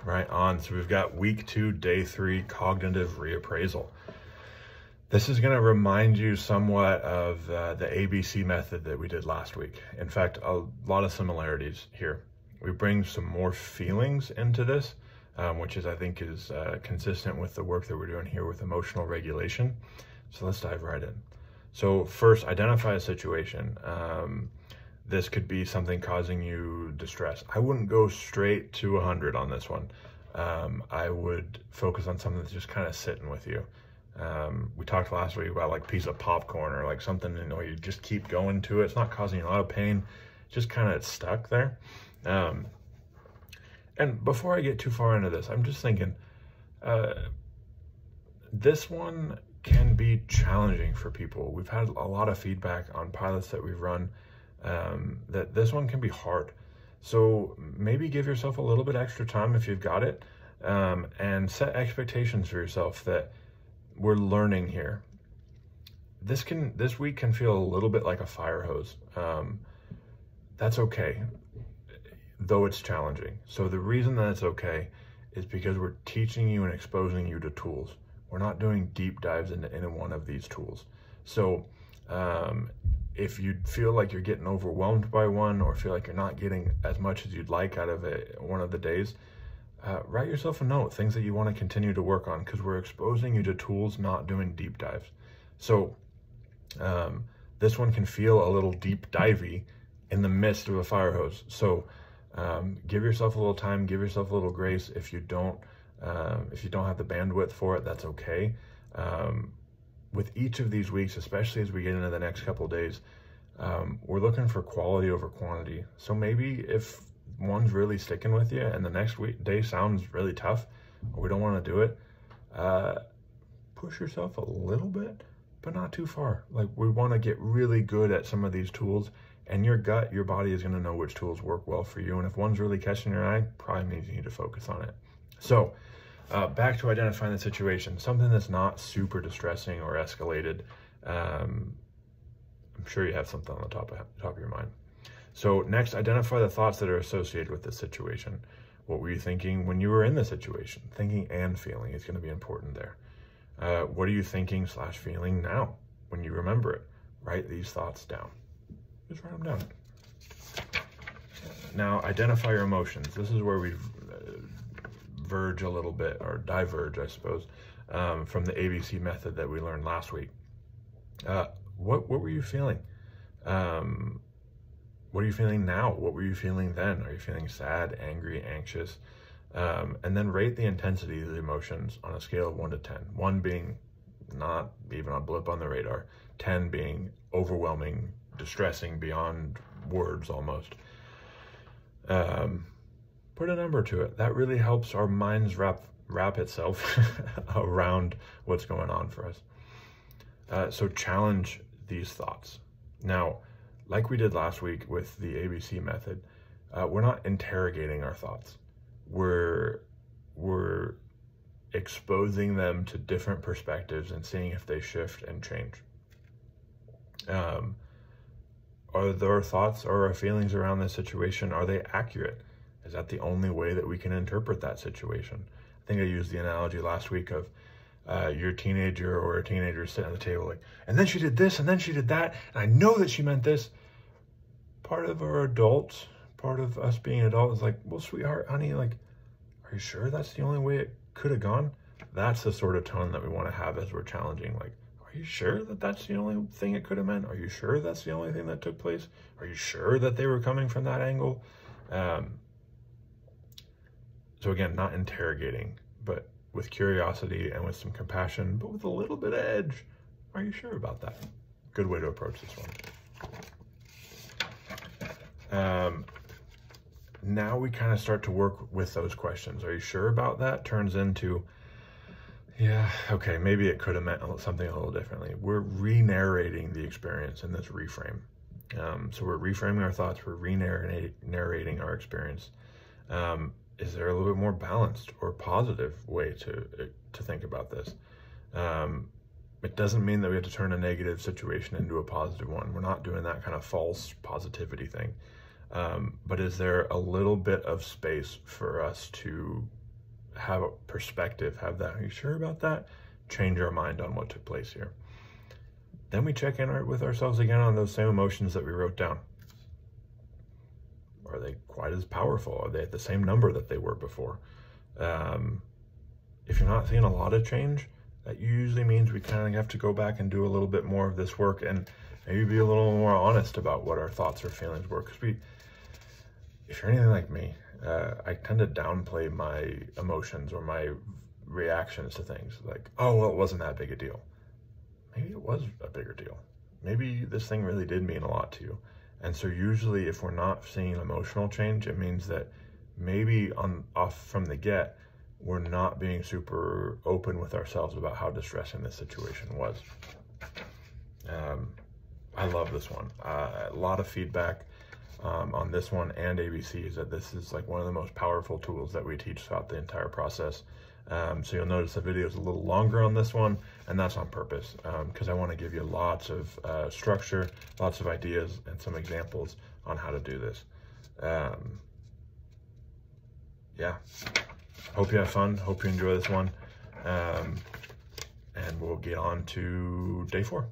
Right on. So we've got week 2, day 3, cognitive reappraisal. This is going to remind you somewhat of the ABC method that we did last week. In fact, a lot of similarities here. We bring some more feelings into this, which I think is consistent with the work that we're doing here with emotional regulation. So let's dive right in. So first, identify a situation. This could be something causing you distress. I wouldn't go straight to 100 on this one. I would focus on something that's just kind of sitting with you. We talked last week about like a piece of popcorn or like something, you just keep going to it. It's not causing you a lot of pain, just kind of stuck there. And before I get too far into this, I'm just thinking, this one can be challenging for people. We've had a lot of feedback on pilots that we've run, that this one can be hard. So maybe give yourself a little bit extra time if you've got it, and set expectations for yourself that we're learning here. This week can feel a little bit like a fire hose. That's okay, though it's challenging. So the reason that it's okay is because we're teaching you and exposing you to tools. We're not doing deep dives into any one of these tools. So if you feel like you're getting overwhelmed by one, or feel like you're not getting as much as you'd like out of it one of the days, write yourself a note, things that you want to continue to work on, because we're exposing you to tools, not doing deep dives. So this one can feel a little deep divey in the midst of a fire hose. So give yourself a little time, give yourself a little grace. If you don't have the bandwidth for it, that's okay. With each of these weeks, especially as we get into the next couple of days, we're looking for quality over quantity. So maybe if one's really sticking with you and the next day sounds really tough, or we don't want to do it, push yourself a little bit, but not too far. Like, we want to get really good at some of these tools, and your gut, your body is going to know which tools work well for you. And if one's really catching your eye, probably means you need to focus on it. So back to identifying the situation, something that's not super distressing or escalated. I'm sure you have something on the top of your mind. So next, identify the thoughts that are associated with this situation. What were you thinking when you were in the situation? Thinking and feeling is going to be important there. What are you thinking / feeling now when you remember it? Write these thoughts down. Just write them down. Now, identify your emotions. This is where we verge a little bit, or diverge, I suppose, from the ABC method that we learned last week. What were you feeling? What are you feeling now? What were you feeling then? Are you feeling sad, angry, anxious? And then rate the intensity of the emotions on a scale of 1 to 10. 1 being not even a blip on the radar, 10 being overwhelming, distressing beyond words almost. Put a number to it. That really helps our minds wrap itself around what's going on for us. So challenge these thoughts. Now, like we did last week with the ABC method, we're not interrogating our thoughts. We're exposing them to different perspectives and seeing if they shift and change. Are there thoughts or feelings around this situation? Are they accurate? Is that the only way that we can interpret that situation? I think I used the analogy last week of your teenager or a teenager sitting at the table like, and then she did this, and then she did that, and I know that she meant this. Part of our adults, part of us being adults is like, well, sweetheart, honey, like, are you sure that's the only way it could have gone? That's the sort of tone that we want to have as we're challenging. Like, are you sure that that's the only thing it could have meant? Are you sure that's the only thing that took place? Are you sure that they were coming from that angle? So again, not interrogating, but with curiosity and with some compassion, but with a little bit of edge. Are you sure about that? Good way to approach this one. Now we kind of start to work with those questions. Are you sure about that? Turns into, yeah, okay, maybe it could have meant something a little differently. We're re-narrating the experience in this reframe. So we're reframing our thoughts, we're re-narrating our experience. Is there a little bit more balanced or positive way to think about this? It doesn't mean that we have to turn a negative situation into a positive one. We're not doing that kind of false positivity thing. But is there a little bit of space for us to have a perspective, have that, are you sure about that? Change our mind on what took place here. Then we check in with ourselves again on those same emotions that we wrote down. Are they quite as powerful? Are they at the same number that they were before? If you're not seeing a lot of change, that usually means we kind of have to go back and do a little bit more of this work and maybe be a little more honest about what our thoughts or feelings were. Because if you're anything like me, I tend to downplay my emotions or my reactions to things. Like, oh, well, it wasn't that big a deal. Maybe it was a bigger deal. Maybe this thing really did mean a lot to you. And so usually if we're not seeing emotional change, it means that maybe off from the get, we're not being super open with ourselves about how distressing this situation was. I love this one. A lot of feedback on this one and ABC is that this is like one of the most powerful tools that we teach throughout the entire process. So you'll notice the video is a little longer on this one, and that's on purpose because I want to give you lots of structure, lots of ideas, and some examples on how to do this. Yeah, hope you have fun. Hope you enjoy this one, and we'll get on to day 4.